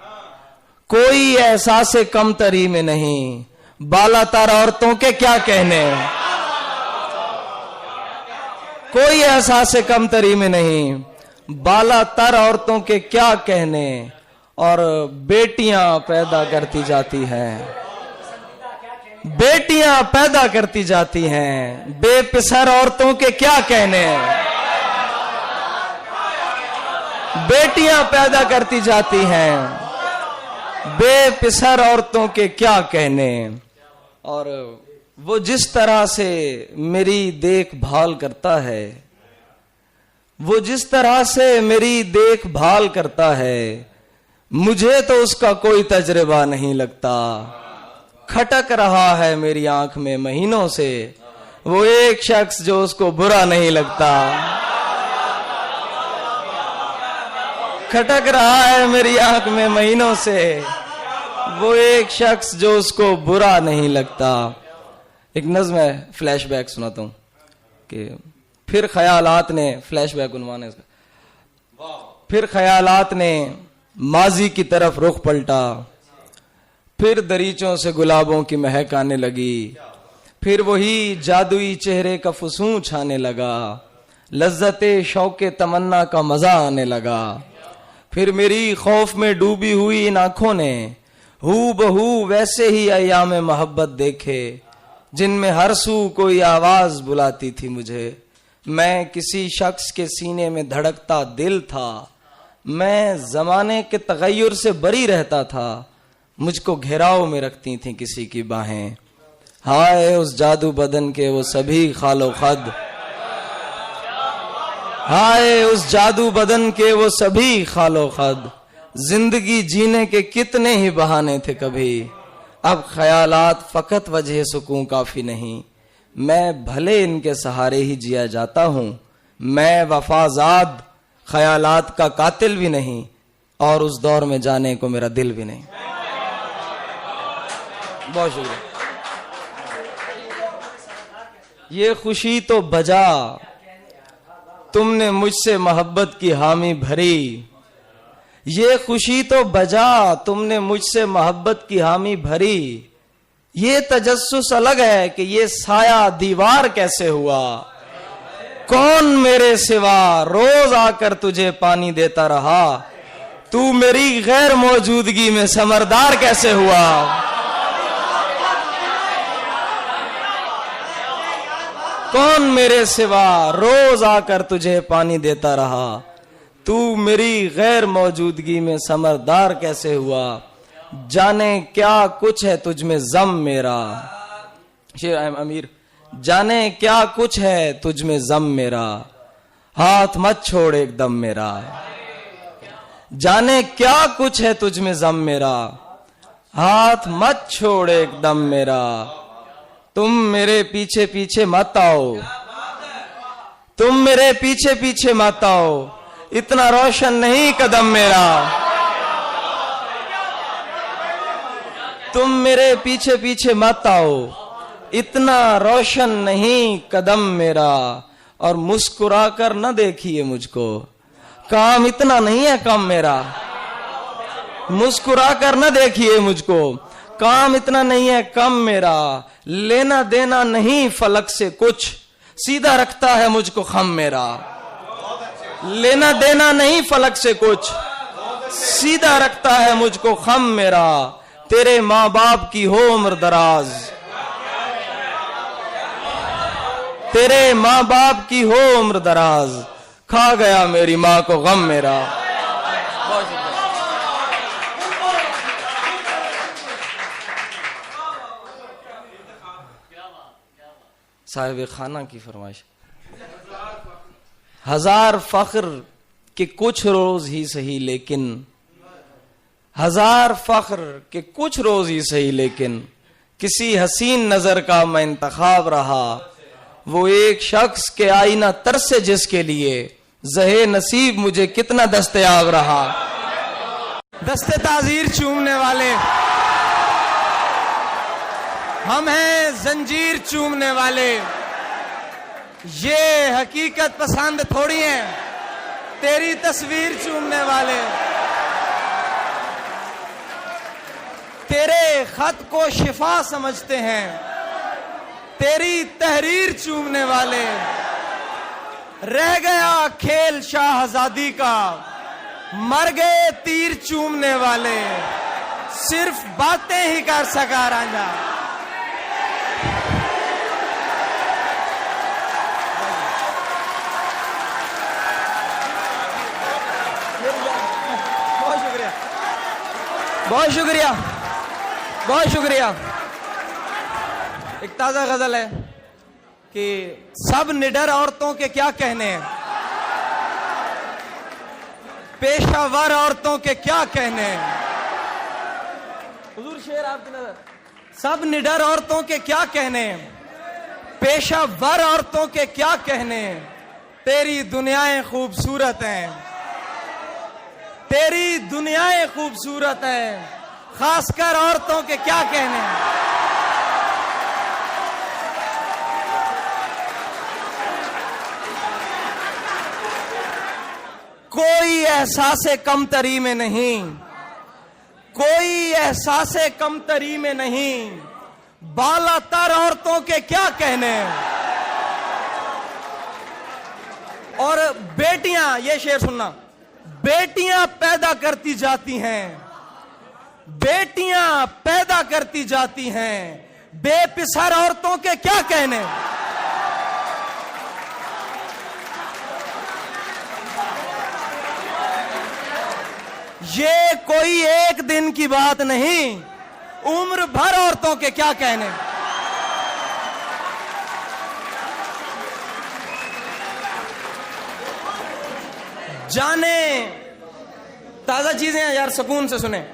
कोई एहसास कमतरी में नहीं, बालातर औरतों के क्या कहने। कोई एहसास कमतरी में नहीं, बालातर औरतों के क्या कहने। और बेटियां पैदा करती जाती हैं, बेटियां पैदा करती जाती हैं, बेपिसर औरतों के क्या कहने। बेटियां पैदा करती जाती हैं, बेपिसर औरतों के क्या कहने। और वो जिस तरह से मेरी देखभाल करता है, वो जिस तरह से मेरी देखभाल करता है, मुझे तो उसका कोई तजर्बा नहीं लगता। खटक रहा है मेरी आंख में महीनों से वो एक शख्स जो उसको बुरा नहीं लगता। खटक रहा है मेरी आंख में महीनों से वो एक शख्स जो उसको बुरा नहीं लगता। एक नज़्म है, फ्लैशबैक सुनाता हूं कि फिर ख्यालात ने, फ्लैशबैक उन्वान है इसका, फिर ख्यालात ने माजी की तरफ रुख पलटा, फिर दरीचों से गुलाबों की महक आने लगी, फिर वही जादुई चेहरे का फुसूं छाने लगा, लज्जते शौके तमन्ना का मजा आने लगा। फिर मेरी खौफ में डूबी हुई इन आंखों ने हू बहू वैसे ही अयाम मोहब्बत देखे, जिनमें हर सू कोई आवाज बुलाती थी मुझे। मैं किसी शख्स के सीने में धड़कता दिल था, मैं जमाने के तगय्युर से बरी रहता था, मुझको घेराव में रखती थी किसी की बाहें। हाय उस जादू बदन के वो सभी खालो खद, हाय उस जादू बदन के वो सभी खालो खद, जिंदगी जीने के कितने ही बहाने थे कभी। अब ख्यालात फकत वजह सुकून काफी नहीं, मैं भले इनके सहारे ही जिया जाता हूं, मैं वफाजाद ख्यालात का कातिल भी नहीं, और उस दौर में जाने को मेरा दिल भी नहीं। बहुत शुक्रिया। ये खुशी तो बजा तुमने मुझसे मोहब्बत की हामी भरी, ये खुशी तो बजा तुमने मुझसे मोहब्बत की हामी भरी। ये तजस्सुस अलग है कि ये साया दीवार कैसे हुआ, कौन मेरे सिवा रोज आकर तुझे पानी देता रहा, तू मेरी गैर मौजूदगी में समरदार कैसे हुआ। कौन मेरे सिवा रोज आकर तुझे पानी देता रहा, तू मेरी गैर मौजूदगी में समरदार कैसे हुआ। जाने क्या कुछ है तुझ में जम मेरा, शेर अमीर, जाने क्या कुछ है तुझ में जम मेरा, हाथ मत छोड़ एकदम मेरा। जाने क्या कुछ है तुझ में जम मेरा, हाथ मत छोड़ एकदम मेरा। तुम मेरे पीछे पीछे मत आओ, तुम मेरे पीछे पीछे मत आओ, इतना रोशन नहीं कदम मेरा। तुम मेरे पीछे पीछे मत आओ, इतना रोशन नहीं कदम मेरा। और मुस्कुरा कर न देखिए मुझको, काम इतना नहीं है कम मेरा। मुस्कुरा कर न देखिए मुझको, काम इतना नहीं है कम मेरा। लेना देना नहीं फलक से कुछ, सीधा रखता है मुझको खम मेरा। लेना देना नहीं फलक से कुछ, सीधा रखता है मुझको खम मेरा। तेरे माँ बाप की हो उम्र दराज, तेरे माँ बाप की हो उम्र दराज, खा गया मेरी माँ को गम मेरा। साहिब खाना की फरमाइश। हजार फख्र के कुछ रोज ही सही लेकिन, हजार फख्र के कुछ रोज ही सही लेकिन, किसी हसीन नजर का मैं इंतखाब रहा। वो एक शख्स के आईना तरसे जिसके लिए, जहे नसीब मुझे कितना दस्तयाब रहा। दस्ते ताजीर चूमने वाले हम हैं, जंजीर चूमने वाले। ये हकीकत पसंद थोड़ी है, तेरी तस्वीर चूमने वाले। तेरे खत को शिफा समझते हैं, तेरी तहरीर चूमने वाले। रह गया खेल शाहजादी का, मर गए तीर चूमने वाले। सिर्फ बातें ही कर सका रांझा। बहुत शुक्रिया, बहुत शुक्रिया। एक ताजा गजल है कि सब निडर औरतों के क्या कहने हैं, पेशावर औरतों के क्या कहने हैं। हुजूर शेर आपकी नजर। सब निडर औरतों के क्या कहने हैं, पेशावर औरतों के क्या कहने हैं। तेरी दुनियाएं खूबसूरत हैं, तेरी दुनियाएं खूबसूरत हैं, खासकर औरतों के क्या कहने हैं। कोई एहसासे कमतरी में नहीं, कोई एहसासे कमतरी में नहीं, बालातर औरतों के क्या कहने हैं। और बेटियां, ये शेर सुनना, बेटियां पैदा करती जाती हैं, बेटियां पैदा करती जाती हैं, बेपिसर औरतों के क्या कहने। ये कोई एक दिन की बात नहीं, उम्र भर औरतों के क्या कहने। जाने, ताजा चीजें हैं यार, सुकून से सुने।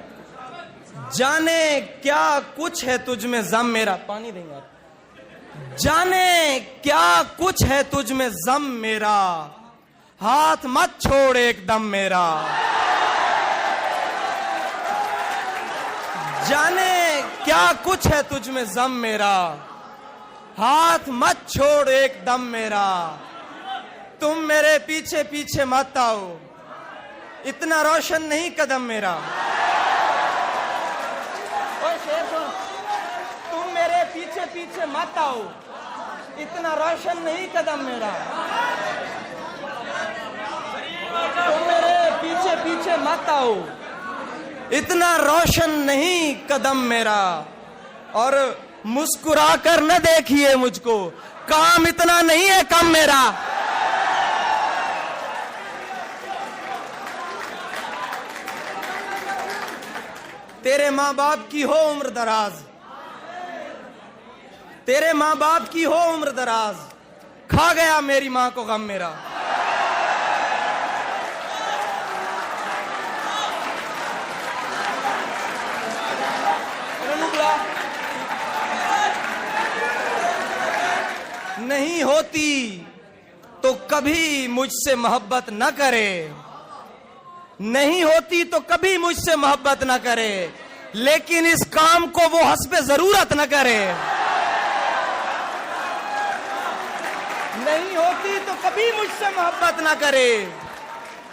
जाने क्या कुछ है तुझ में जम मेरा, पानी देंगे आप। जाने क्या कुछ है तुझ में जम मेरा, हाथ मत छोड़ एकदम मेरा। जाने क्या कुछ है तुझ में जम मेरा, हाथ मत छोड़ एकदम मेरा। तुम मेरे पीछे पीछे मत आओ, इतना रोशन नहीं कदम मेरा। ओए शेर सुन, तुम मेरे पीछे पीछे मत आओ, इतना रोशन नहीं कदम मेरा। तुम मेरे पीछे पीछे मत आओ, इतना रोशन नहीं कदम मेरा। और मुस्कुरा कर न देखिए मुझको, काम इतना नहीं है कम मेरा। तेरे माँ बाप की हो उम्र दराज, तेरे माँ बाप की हो उम्र दराज, खा गया मेरी माँ को गम मेरा। नहीं होती तो कभी मुझसे मोहब्बत न करे, नहीं होती तो कभी मुझसे मोहब्बत न करे, लेकिन इस काम को वो हस्बे जरूरत न करे। नहीं होती तो कभी मुझसे मोहब्बत न करे,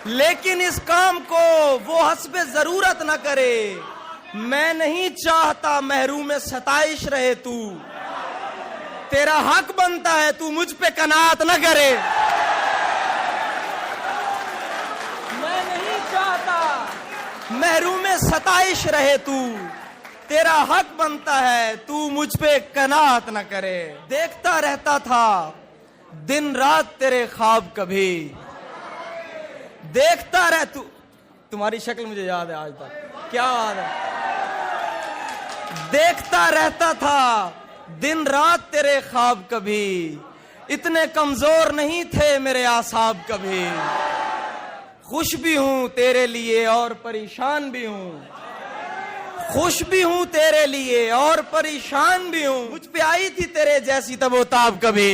लेकिन इस काम को वो हस्बे जरूरत न करे। मैं नहीं चाहता महरूम सताइश रहे तू, तेरा हक बनता है तू मुझ पे कनात न करे। मैं नहीं चाहता महरूम सताइश रहे तू, तेरा हक बनता है तू मुझ पे कनात न करे। देखता रहता था दिन रात तेरे ख्वाब कभी, देखता रह तू, तुम्हारी शक्ल मुझे याद है आज तक, क्या याद है। देखता रहता था दिन रात तेरे ख्वाब कभी, इतने कमजोर नहीं थे मेरे आसाब कभी। खुश भी हूं तेरे लिए और परेशान भी हूं, खुश भी हूं तेरे लिए और परेशान भी हूं। मुझ पे आई थी तेरे जैसी तबोताब कभी।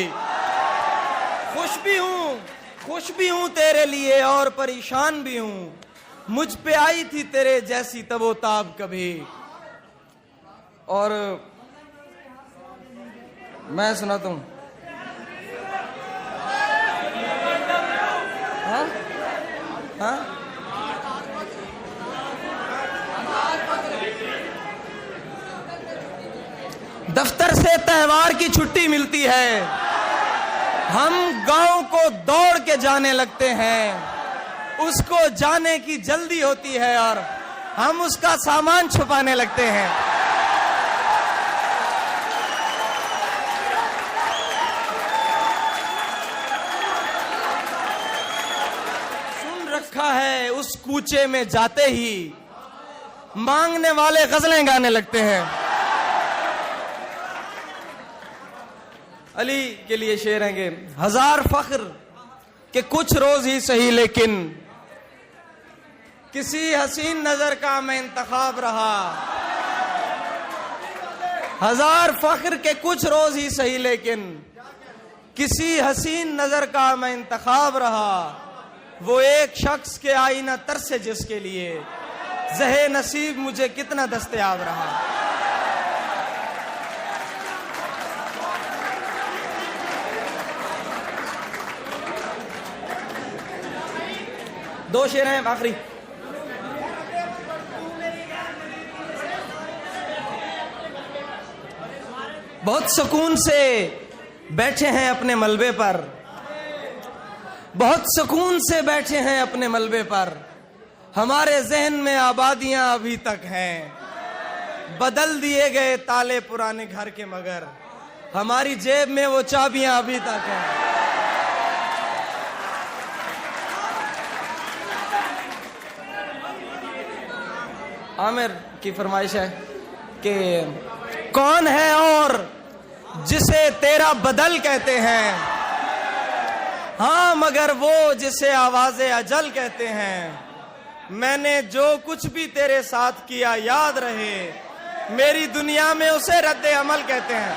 खुश भी हूं तेरे लिए और परेशान भी हूं, मुझ पे आई थी तेरे जैसी तबोताब कभी। और मैं सुनाता हूं, हाँ हाँ दफ्तर से त्योहार की छुट्टी मिलती है, हम गांव को दौड़ के जाने लगते हैं। उसको जाने की जल्दी होती है और हम उसका सामान छुपाने लगते हैं। सुन रखा है उस कूचे में जाते ही, मांगने वाले गजलें गाने लगते हैं। अली के लिए शेर हैं कि हजार फख्र के कुछ रोज ही सही, लेकिन किसी हसीन नजर का मैं इंतखाब रहा। हजार फख्र के कुछ रोज ही सही, लेकिन किसी हसीन नजर का मैं इंतखाब रहा। वो एक शख्स के आईना तर से जिसके लिए ज़हे नसीब मुझे कितना दस्तयाब रहा। दो शेर हैं आखिरी। बहुत सुकून से बैठे हैं अपने मलबे पर, बहुत सुकून से बैठे हैं अपने मलबे पर। हमारे जहन में आबादियां अभी तक हैं, बदल दिए गए ताले पुराने घर के, मगर हमारी जेब में वो चाबियां अभी तक हैं। आमिर की फरमाइश है कि कौन है और जिसे तेरा बदल कहते हैं, हाँ मगर वो जिसे आवाज़े अजल कहते हैं। मैंने जो कुछ भी तेरे साथ किया याद रहे, मेरी दुनिया में उसे रद्द अमल कहते हैं।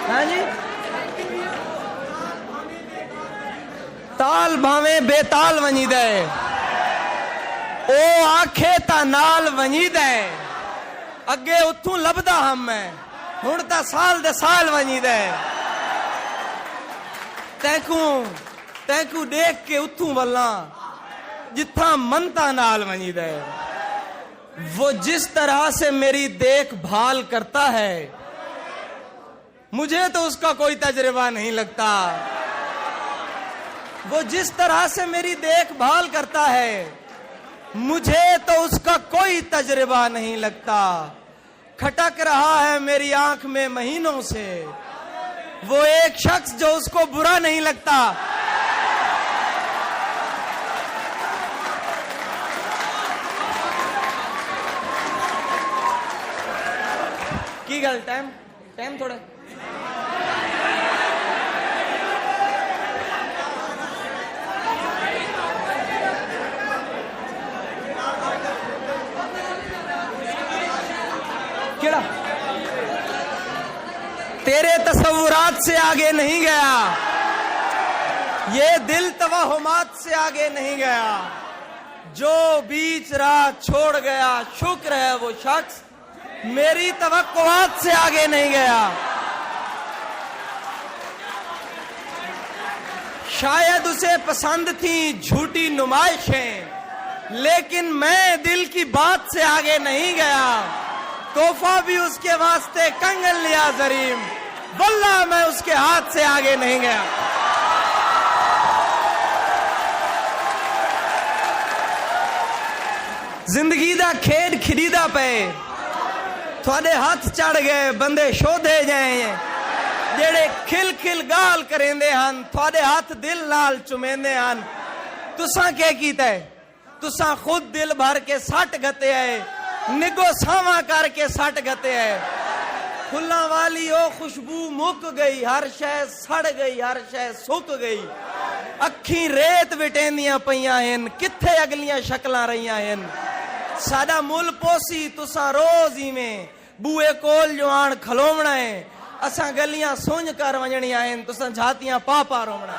हाँ जी, ताल भावे बेताल वनी दे, ओ आखे ता नाल वनी दे। अगे उतों लभदा हम मैं, हुण ता साल दे साल वनी दे। तैकू देख के उतों वल्ला जिथा मनता नाल वनी दे। वो जिस तरह से मेरी देखभाल करता है, मुझे तो उसका कोई तजुर्बा नहीं लगता। वो जिस तरह से मेरी देखभाल करता है, मुझे तो उसका कोई तजुर्बा नहीं लगता। खटक रहा है मेरी आंख में महीनों से वो एक शख्स जो उसको बुरा नहीं लगता। की गल टाइम थोड़ा केड़ा तेरे तसव्वुरात से आगे नहीं गया, ये दिल तवहुमात से आगे नहीं गया। जो बीच राह छोड़ गया शुक्र है वो शख्स मेरी तवक्कुआत से आगे नहीं गया। शायद उसे पसंद थी झूठी नुमाइशें, लेकिन मैं दिल की बात से आगे नहीं गया। तोहफा भी उसके वास्ते कंगन लिया जरीम, वल्लाह मैं उसके हाथ से आगे नहीं गया। जिंदगी दा खेड खरीदा पे थोड़े हाथ चढ़ गए बंदे शोधे जाए, जेड़े खिल खिल गाल करेंदे हन थोड़े हाथ दिल नाल चुमेंदे हन। तुसा क्या कीता है? तुसा खुद दिल भर के सट गते है, निगो सावा करके सट गते है। फुल्लां वाली ओ खुशबू मुक गई, हर शय सड़ गई, हर शय सुक गई। अखी रेत विटेंदियां पईयां हन, किथे अगलियां शक्लां रहियां हन। साडा मुल पोसी तुसा रोज ही में बूए कोल जो आन खलोवना है, असा गलियां सुंज कर वजणियां हन, तुसा झातियां पापा रोवना।